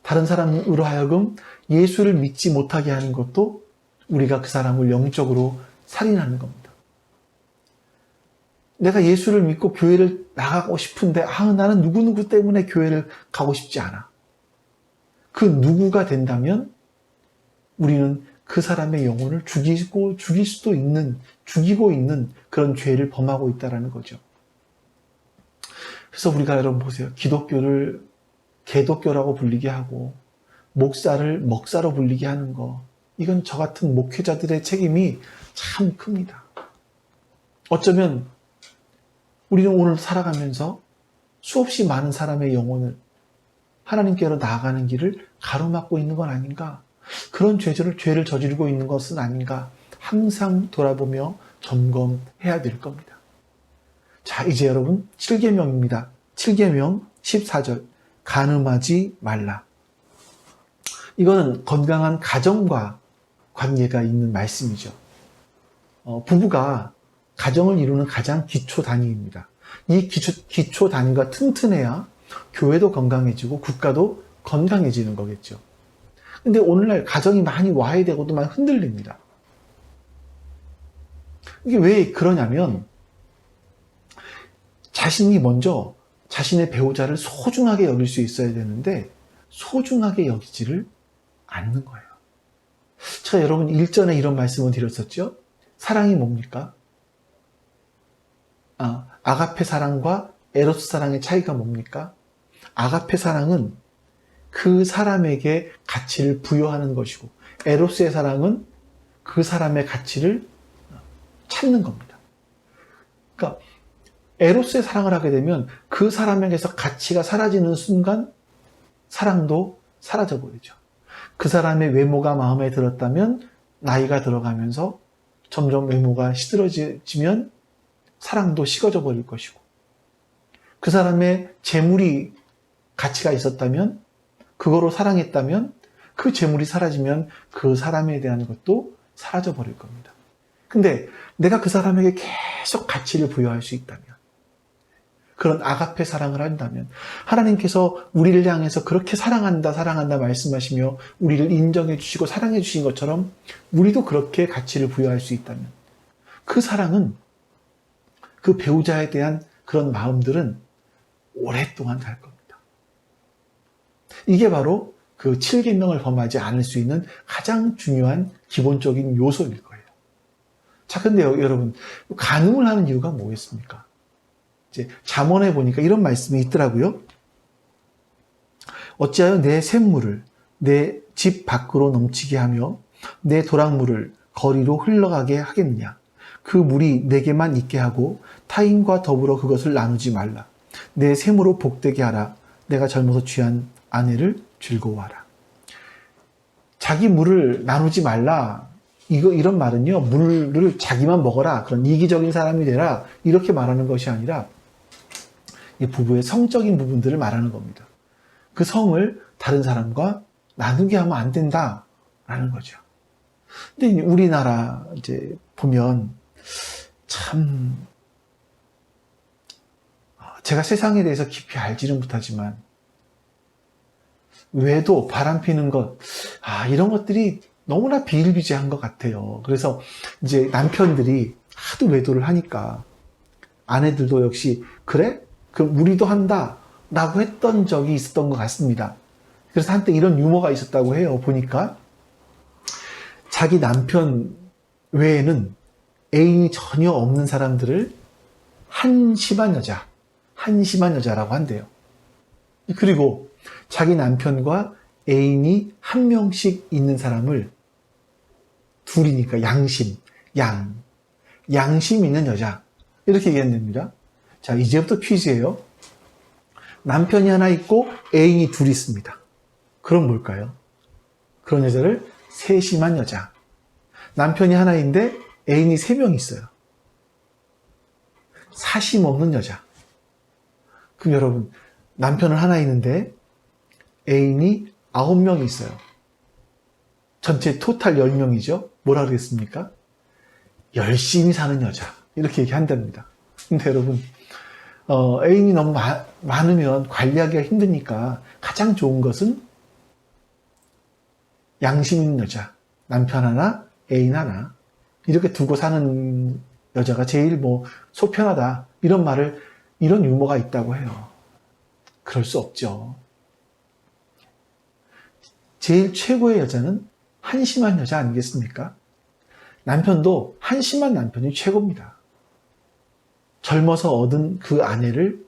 다른 사람으로 하여금 예수를 믿지 못하게 하는 것도 우리가 그 사람을 영적으로 살인하는 겁니다. 내가 예수를 믿고 교회를 나가고 싶은데 나는 누구누구 때문에 교회를 가고 싶지 않아. 그 누구가 된다면 우리는 그 사람의 영혼을 죽이고 있는 그런 죄를 범하고 있다는 거죠. 그래서 우리가 여러분 보세요. 기독교를 개독교라고 불리게 하고 목사를 먹사로 불리게 하는 거, 이건 저 같은 목회자들의 책임이 참 큽니다. 어쩌면 우리는 오늘 살아가면서 수없이 많은 사람의 영혼을 하나님께로 나아가는 길을 가로막고 있는 건 아닌가? 그런 죄를 저지르고 있는 것은 아닌가? 항상 돌아보며 점검해야 될 겁니다. 자, 이제 여러분 7계명입니다. 7계명 14절. 간음하지 말라. 이거는 건강한 가정과 관계가 있는 말씀이죠. 부부가 가정을 이루는 가장 기초 단위입니다. 이 기초 단위가 튼튼해야 교회도 건강해지고 국가도 건강해지는 거겠죠. 근데 오늘날 가정이 많이 와해되고도 많이 흔들립니다. 이게 왜 그러냐면 자신이 먼저 자신의 배우자를 소중하게 여길 수 있어야 되는데 소중하게 여기지를 않는 거예요. 제가 여러분 일전에 이런 말씀을 드렸었죠. 사랑이 뭡니까? 아가페 사랑과 에로스 사랑의 차이가 뭡니까? 아가페 사랑은 그 사람에게 가치를 부여하는 것이고 에로스의 사랑은 그 사람의 가치를 찾는 겁니다. 그러니까 에로스의 사랑을 하게 되면 그 사람에게서 가치가 사라지는 순간 사랑도 사라져 버리죠. 그 사람의 외모가 마음에 들었다면 나이가 들어가면서 점점 외모가 시들어지면 사랑도 식어져 버릴 것이고 그 사람의 재물이 가치가 있었다면 그거로 사랑했다면 그 재물이 사라지면 그 사람에 대한 것도 사라져 버릴 겁니다. 근데 내가 그 사람에게 계속 가치를 부여할 수 있다면 그런 아가페 사랑을 한다면 하나님께서 우리를 향해서 그렇게 사랑한다 말씀하시며 우리를 인정해 주시고 사랑해 주신 것처럼 우리도 그렇게 가치를 부여할 수 있다면 그 사랑은 그 배우자에 대한 그런 마음들은 오랫동안 갈 겁니다. 이게 바로 그 7계명을 범하지 않을 수 있는 가장 중요한 기본적인 요소일 거예요. 자, 근데 여러분 간음을 하는 이유가 뭐겠습니까? 이제 잠언에 보니까 이런 말씀이 있더라고요. 어찌하여 내 샘물을 내 집 밖으로 넘치게 하며 내 도랑물을 거리로 흘러가게 하겠느냐. 그 물이 내게만 있게 하고 타인과 더불어 그것을 나누지 말라. 내 샘으로 복되게 하라. 내가 젊어서 취한 아내를 즐거워하라. 자기 물을 나누지 말라. 이런 말은요, 물을 자기만 먹어라. 그런 이기적인 사람이 되라. 이렇게 말하는 것이 아니라 이 부부의 성적인 부분들을 말하는 겁니다. 그 성을 다른 사람과 나누게 하면 안 된다라는 거죠. 근데 우리나라 이제 보면 참 제가 세상에 대해서 깊이 알지는 못하지만 외도, 바람 피는 것, 이런 것들이 너무나 비일비재한 것 같아요. 그래서 이제 남편들이 하도 외도를 하니까 아내들도 역시 그래? 그럼 우리도 한다 라고 했던 적이 있었던 것 같습니다. 그래서 한때 이런 유머가 있었다고 해요. 보니까 자기 남편 외에는 애인이 전혀 없는 사람들을 한심한 여자라고 한대요. 그리고 자기 남편과 애인이 한 명씩 있는 사람을 둘이니까 양심 있는 여자 이렇게 얘기한답니다. 자, 이제부터 퀴즈예요. 남편이 하나 있고 애인이 둘 있습니다. 그럼 뭘까요? 그런 여자를 세심한 여자. 남편이 하나 있는데 애인이 3명 있어요. 사심 없는 여자. 그럼 여러분, 남편은 하나 있는데 애인이 9명 있어요. 전체 토탈 10명이죠. 뭐라 그러겠습니까? 열심히 사는 여자. 이렇게 얘기한답니다. 근데 여러분, 애인이 너무 많으면 관리하기가 힘드니까 가장 좋은 것은 양심 있는 여자. 남편 하나, 애인 하나. 이렇게 두고 사는 여자가 제일 속 편하다. 이런 유머가 있다고 해요. 그럴 수 없죠. 제일 최고의 여자는 한심한 여자 아니겠습니까? 남편도 한심한 남편이 최고입니다. 젊어서 얻은 그 아내를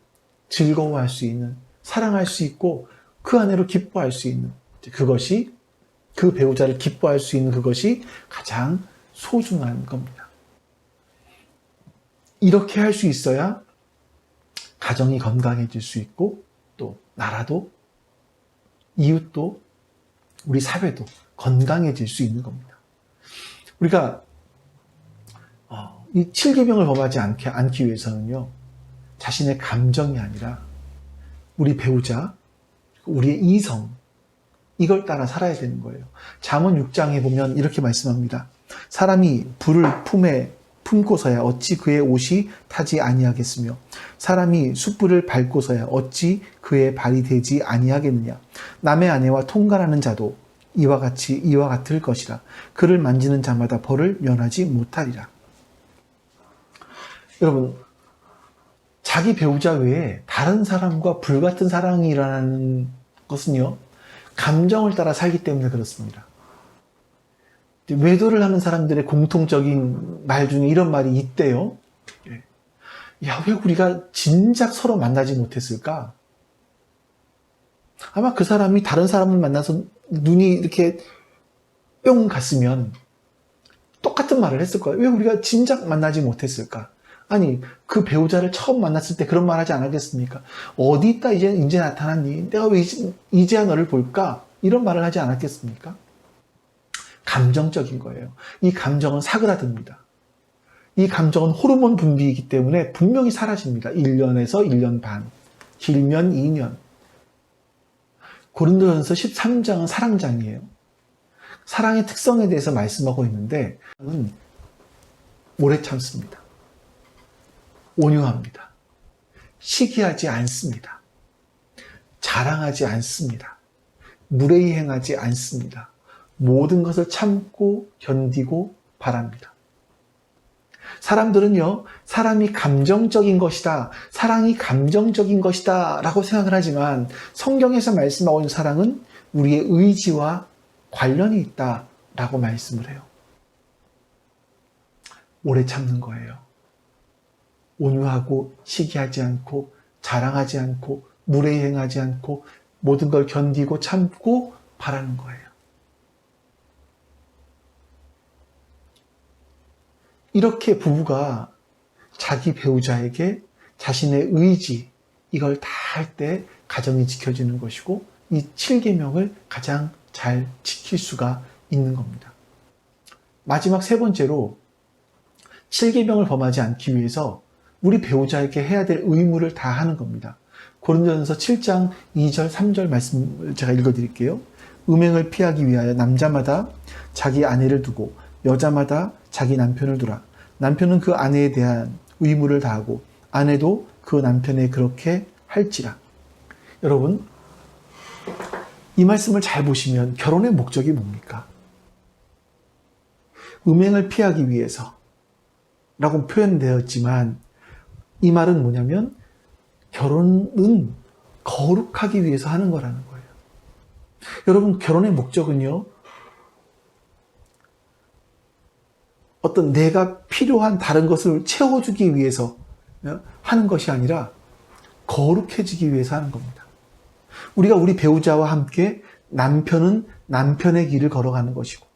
즐거워할 수 있는, 사랑할 수 있고 그 아내로 기뻐할 수 있는 그것이 그 배우자를 기뻐할 수 있는 그것이 가장 소중한 겁니다. 이렇게 할 수 있어야 가정이 건강해질 수 있고 또 나라도 이웃도 우리 사회도 건강해질 수 있는 겁니다. 우리가 이 7계명을 범하지 않기 위해서는요, 자신의 감정이 아니라 우리 배우자, 우리의 이성, 이걸 따라 살아야 되는 거예요. 잠언 6장에 보면 이렇게 말씀합니다. 사람이 불을 품고서야 어찌 그의 옷이 타지 아니하겠으며 사람이 숯불을 밟고서야 어찌 그의 발이 되지 아니하겠느냐. 남의 아내와 통관하는 자도 이와 같을 것이라. 그를 만지는 자마다 벌을 면하지 못하리라. 여러분, 자기 배우자 외에 다른 사람과 불같은 사랑이 일어나는 것은요, 감정을 따라 살기 때문에 그렇습니다. 외도를 하는 사람들의 공통적인 말 중에 이런 말이 있대요. 야, 왜 우리가 진작 서로 만나지 못했을까? 아마 그 사람이 다른 사람을 만나서 눈이 이렇게 뿅 갔으면 똑같은 말을 했을 거예요. 왜 우리가 진작 만나지 못했을까? 아니, 그 배우자를 처음 만났을 때 그런 말 하지 않았겠습니까? 어디 있다 이제 나타났니? 내가 왜 이제야 너를 볼까? 이런 말을 하지 않았겠습니까? 감정적인 거예요. 이 감정은 사그라듭니다. 이 감정은 호르몬 분비이기 때문에 분명히 사라집니다. 1년에서 1년 반, 길면 2년. 고린도전서 13장은 사랑장이에요. 사랑의 특성에 대해서 말씀하고 있는데 오래 참습니다. 온유합니다. 시기하지 않습니다. 자랑하지 않습니다. 무례히 행하지 않습니다. 모든 것을 참고 견디고 바랍니다. 사람들은요, 사람이 감정적인 것이다, 사랑이 감정적인 것이다 라고 생각을 하지만 성경에서 말씀하고 있는 사랑은 우리의 의지와 관련이 있다 라고 말씀을 해요. 오래 참는 거예요. 온유하고 시기하지 않고 자랑하지 않고 무례히 행하지 않고 모든 걸 견디고 참고 바라는 거예요. 이렇게 부부가 자기 배우자에게 자신의 의지, 이걸 다 할 때 가정이 지켜지는 것이고 이 7계명을 가장 잘 지킬 수가 있는 겁니다. 마지막 세 번째로 7계명을 범하지 않기 위해서 우리 배우자에게 해야 될 의무를 다 하는 겁니다. 고린도전서 7장 2절, 3절 말씀을 제가 읽어드릴게요. 음행을 피하기 위하여 남자마다 자기 아내를 두고 여자마다 자기 남편을 두라. 남편은 그 아내에 대한 의무를 다하고 아내도 그 남편에 그렇게 할지라. 여러분, 이 말씀을 잘 보시면 결혼의 목적이 뭡니까? 음행을 피하기 위해서 라고 표현되었지만 이 말은 뭐냐면 결혼은 거룩하기 위해서 하는 거라는 거예요. 여러분, 결혼의 목적은요, 어떤 내가 필요한 다른 것을 채워주기 위해서 하는 것이 아니라 거룩해지기 위해서 하는 겁니다. 우리가 우리 배우자와 함께 남편은 남편의 길을 걸어가는 것이고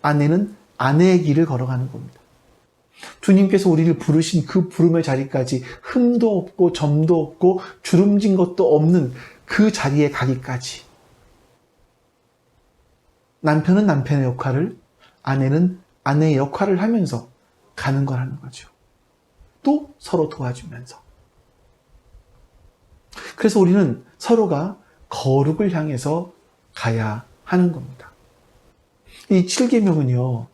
아내는 아내의 길을 걸어가는 겁니다. 주님께서 우리를 부르신 그 부름의 자리까지 흠도 없고 점도 없고 주름진 것도 없는 그 자리에 가기까지 남편은 남편의 역할을, 아내는 아내의 역할을 하면서 가는 거라는 거죠. 또 서로 도와주면서. 그래서 우리는 서로가 거룩을 향해서 가야 하는 겁니다. 이 7계명은요,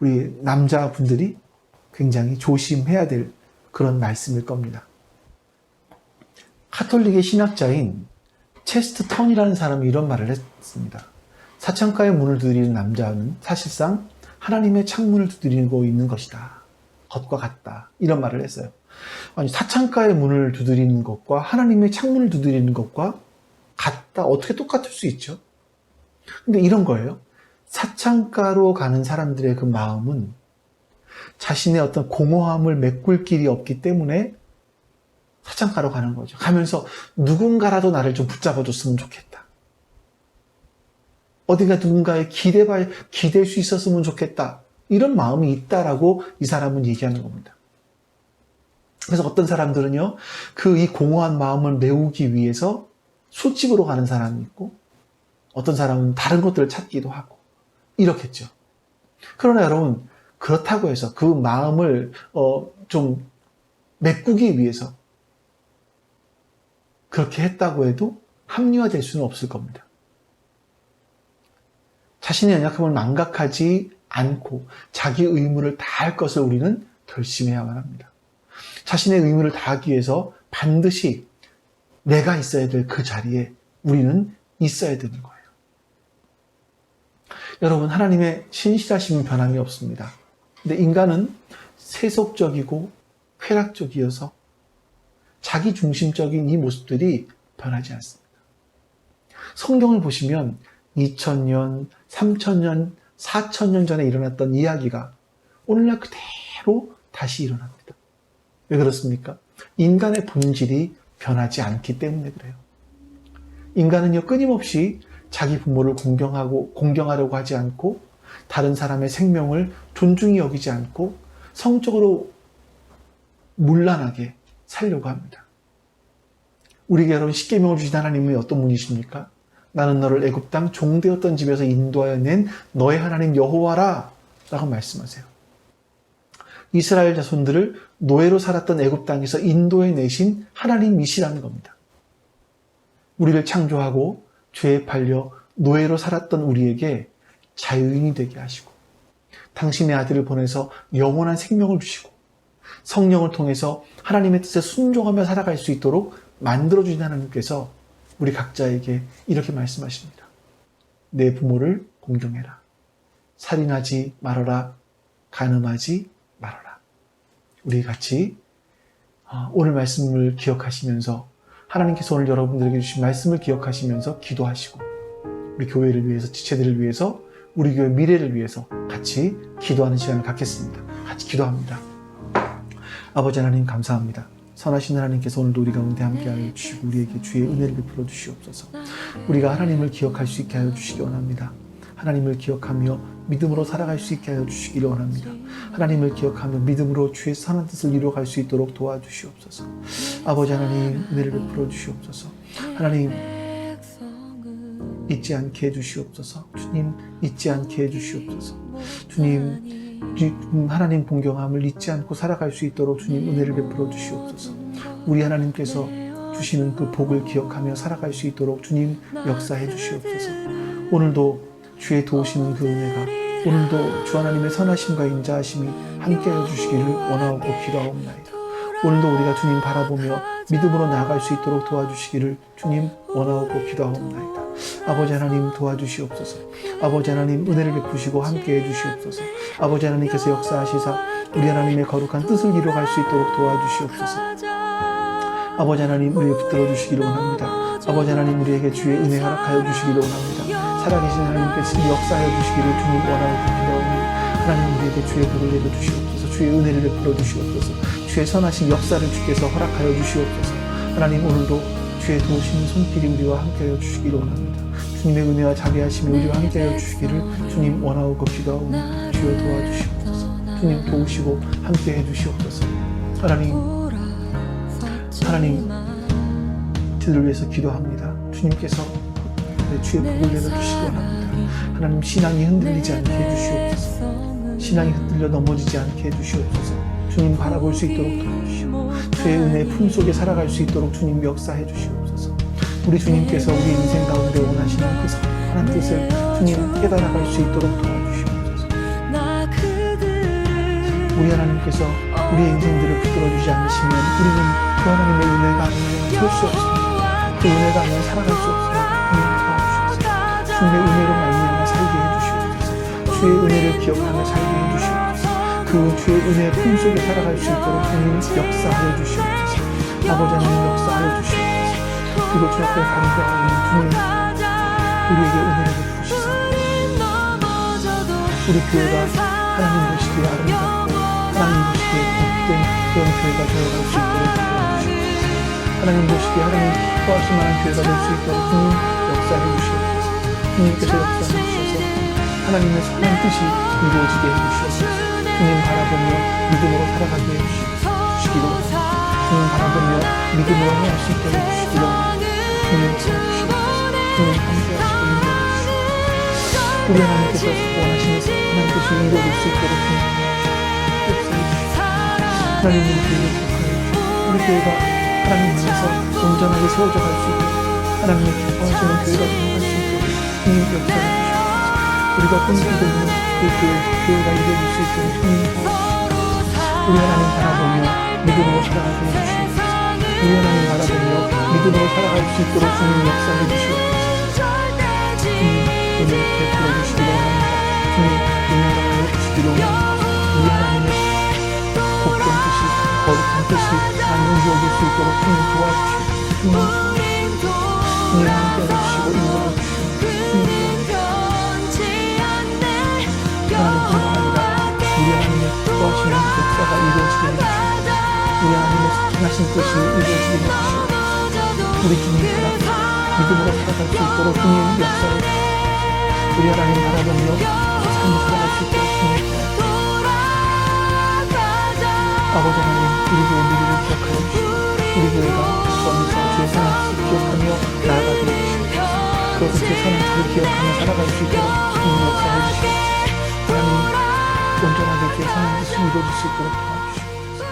우리 남자분들이 굉장히 조심해야 될 그런 말씀일 겁니다. 카톨릭의 신학자인 체스트턴이라는 사람이 이런 말을 했습니다. 사창가의 문을 두드리는 남자는 사실상 하나님의 창문을 두드리고 있는 것이다. 것과 같다. 이런 말을 했어요. 아니, 사창가의 문을 두드리는 것과 하나님의 창문을 두드리는 것과 같다. 어떻게 똑같을 수 있죠? 근데 이런 거예요. 사창가로 가는 사람들의 그 마음은 자신의 어떤 공허함을 메꿀 길이 없기 때문에 사창가로 가는 거죠. 가면서 누군가라도 나를 좀 붙잡아줬으면 좋겠다. 어딘가 누군가에 기댈 수 있었으면 좋겠다. 이런 마음이 있다라고 이 사람은 얘기하는 겁니다. 그래서 어떤 사람들은요, 이 공허한 마음을 메우기 위해서 술집으로 가는 사람이 있고, 어떤 사람은 다른 것들을 찾기도 하고, 이렇겠죠. 그러나 여러분, 그렇다고 해서 그 마음을 좀 메꾸기 위해서 그렇게 했다고 해도 합리화될 수는 없을 겁니다. 자신의 연약함을 망각하지 않고 자기 의무를 다할 것을 우리는 결심해야만 합니다. 자신의 의무를 다하기 위해서 반드시 내가 있어야 될 그 자리에 우리는 있어야 되는 거예요. 여러분, 하나님의 신실하심은 변함이 없습니다. 근데 인간은 세속적이고 쾌락적이어서 자기 중심적인 이 모습들이 변하지 않습니다. 성경을 보시면 2000년, 3000년, 4000년 전에 일어났던 이야기가 오늘날 그대로 다시 일어납니다. 왜 그렇습니까? 인간의 본질이 변하지 않기 때문에 그래요. 인간은요, 끊임없이 자기 부모를 공경하려고 하지 않고, 다른 사람의 생명을 존중히 여기지 않고, 성적으로 문란하게 살려고 합니다. 우리에게 여러분 십계명을 주신 하나님이 어떤 분이십니까? 나는 너를 애굽 땅 종되었던 집에서 인도하여 낸 너의 하나님 여호와라 라고 말씀하세요. 이스라엘 자손들을 노예로 살았던 애굽 땅에서 인도해 내신 하나님이시라는 겁니다. 우리를 창조하고 죄에 팔려 노예로 살았던 우리에게 자유인이 되게 하시고, 당신의 아들을 보내서 영원한 생명을 주시고, 성령을 통해서 하나님의 뜻에 순종하며 살아갈 수 있도록 만들어주신 하나님께서 우리 각자에게 이렇게 말씀하십니다. 내 부모를 공경해라. 살인하지 말아라. 간음하지 말아라. 우리 같이 오늘 말씀을 기억하시면서, 하나님께서 오늘 여러분들에게 주신 말씀을 기억하시면서 기도하시고, 우리 교회를 위해서, 지체들을 위해서, 우리 교회 미래를 위해서 같이 기도하는 시간을 갖겠습니다. 같이 기도합니다. 아버지 하나님 감사합니다. 선하신 하나님께서 오늘도 우리 가운데 함께하여 주시고 우리에게 주의 은혜를 베풀어 주시옵소서. 우리가 하나님을 기억할 수 있게 하여 주시기 원합니다. 하나님을 기억하며 믿음으로 살아갈 수 있게 하여 주시기를 원합니다. 하나님을 기억하며 믿음으로 주의 선한 뜻을 이루어갈 수 있도록 도와주시옵소서. 아버지 하나님 은혜를 베풀어 주시옵소서. 하나님 잊지 않게 해주시옵소서. 주님 잊지 않게 해주시옵소서. 주님 하나님 공경함을 잊지 않고 살아갈 수 있도록 주님 은혜를 베풀어 주시옵소서. 우리 하나님께서 주시는 그 복을 기억하며 살아갈 수 있도록 주님 역사해 주시옵소서. 오늘도 주의 도우시는 그 은혜가, 오늘도 주 하나님의 선하심과 인자하심이 함께하여 주시기를 원하고 기도하옵나이다. 오늘도 우리가 주님 바라보며 믿음으로 나아갈 수 있도록 도와주시기를 주님 원하고 기도하옵나이다. 아버지 하나님 도와주시옵소서. 아버지 하나님 은혜를 베푸시고 함께해 주시옵소서. 아버지 하나님께서 역사하시사 우리 하나님의 거룩한 뜻을 이루어갈 수 있도록 도와주시옵소서. 아버지 하나님 우리에게 붙들어 주시기를 원합니다. 아버지 하나님 우리에게 주의 은혜 허락하여 주시기를 원합니다. 살아계신 하나님께서 역사하여 주시기를 주님 원하고 기도하옵니다. 하나님 우리에게 주의 복을 내려 주시옵소서. 주의 은혜를 베풀어 주시옵소서. 주의 선하신 역사를 주께서 허락하여 주시옵소서. 하나님 오늘도 주의 도우시는 손길이 우리와 함께하여 주시기를 원합니다. 주님의 은혜와 자비하심이 우리와 함께하여 주시기를 주님 원하고 기도하오니 주여 도와주시옵소서. 주님 도우시고 함께해 주시옵소서. 하나님 저들을 위해서 기도합니다. 주님께서 주의 복을 내려주시기 원합니다. 하나님 신앙이 흔들리지 않게 해주시옵소서. 신앙이 흔들려 넘어지지 않게 해주시옵소서. 주님 바라볼 수 있도록 도와주시고 주의 은혜 품속에 살아갈 수 있도록 주님 역사해 주시옵소서. 우리 주님께서 우리 인생 가운데 원하시는 그 선한 뜻을 주님 깨달아갈 수 있도록 도와주시옵소서. 우리 하나님께서 우리의 인생들을 붙들어주지 않으시면 우리는 그 하나님의 은혜가 아니면 설 수 없습니다. 그 은혜가 아니면 살아갈 수 없습니다. 하나님 도와주시옵소서. 주님의 은혜로 말미암아 살게 해주시옵소서. 주의 은혜를 기억하며 살게 해주시옵소서. 그 주의 은혜의 품속에 살아갈 수 있도록 주님 역사하여 주시옵소서. 아버지 하나님 역사하여 주시옵소서. 그리고 주 앞에 간구하는 주님 우리에게 은혜를 베푸시사 우리 교회가 하나님 보시기에 아름답고 하나님 보시기에 복된 그런 교회가 되어갈 수 있도록 도와주시옵소서. 하나님 보시기에 하나님 기뻐하실 만한 교회가 될 수 있도록 주님 역사해 주시옵소서. 주님께서 역사해 주셔서 하나님의 선한 뜻이 이루어지게 해주시옵소서. 주님 바라보며 믿음으로 살아가게 해주시기로 합니다. 주님 바라보며 믿음으로 행할 수 있게 해주시기로 합니다. 주님 도와주시옵소서. 주님 함께하시고 인도해주시옵소서. 우리 하나님께서 원하시는 선한 뜻이 이루어질 수 있도록 역사해 주시옵소서. 하나님 우리 교회를 기억하여 주시옵소서. 우리 교회가 하나님 안에서 온전하게 세워져 갈 수 있도록 하나님의 기뻐하시는 교회가 되어갈 수 있도록 주님 역사해 주시옵소서. 우리가 꿈꾸고 있는 그 교회가 이루어질 수 있도록 주님 도와주시옵소서. 우리 하나님 바라보며 믿음으로 살아가게 해주시옵소서. 우리 하나님 바라보며 믿음으로 살아갈 수 있도록 주님 역사해 주시옵소서. 주님 은혜 베풀어 주시기로 합니다. 주님 은혜를 주시기로 합니다. 우리 하나님의 복된 뜻이 거룩한 뜻이 하나님 이루어질 수 있도록 주님 도와주시옵소서. 주님 함께 해주시고 인도해 주시옵소서. 하나님 뿐만 아니라 우리 하나님의 기뻐하시는 역사가 이루어지게 해주시옵소서. 우리 하나님의 선하신 뜻이 이루어지게 해주시옵소서. 우리 주님 바라보며 믿음으로 살아갈 수 있도록 주님 역사해 주시옵소서. 우리 하나님 바라보며 삶을 살아갈 수 있도록 주님 도와주시옵소서. 아버지 하나님 우리 교회 미래를 기억하여 주시고 우리 교회가 주님께서 주의 선한 뜻을 기억하며 나아가게 해주시옵소서. 그것을 주의 선한 뜻을 기억하며 살아갈 수 있도록 주님 역사해 주시옵소서. 하나님 온전하게 주의 선한 뜻이 이루어질 수 있도록 도와주시옵소서.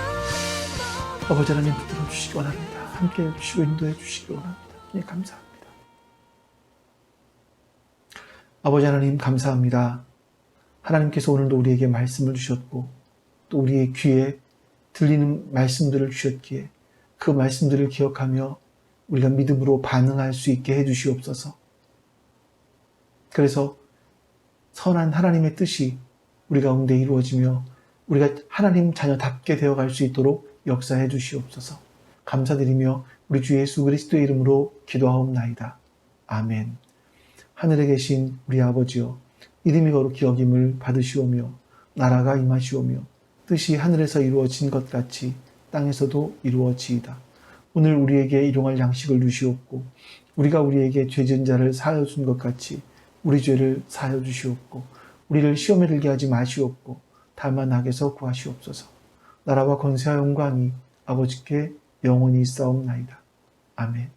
아버지 하나님 붙들어 주시기 원합니다. 함께 해주시고 인도해 주시기 원합니다. 예, 감사합니다. 아버지 하나님 감사합니다. 하나님께서 오늘도 우리에게 말씀을 주셨고 또 우리의 귀에 들리는 말씀들을 주셨기에 그 말씀들을 기억하며 우리가 믿음으로 반응할 수 있게 해주시옵소서. 그래서 선한 하나님의 뜻이 우리 가운데 이루어지며 우리가 하나님 자녀답게 되어갈 수 있도록 역사해 주시옵소서. 감사드리며 우리 주 예수 그리스도의 이름으로 기도하옵나이다. 아멘. 하늘에 계신 우리 아버지여, 이름이 거룩히 여김을 받으시오며 나라가 임하시오며 뜻이 하늘에서 이루어진 것 같이 땅에서도 이루어지이다. 오늘 우리에게 일용할 양식을 주시옵고 우리가 우리에게 죄진 자를 사하여 준 것 같이 우리 죄를 사하여 주시옵고 우리를 시험에 들게 하지 마시옵고 다만 악에서 구하시옵소서. 나라와 권세와 영광이 아버지께 영원히 있사옵나이다. 아멘.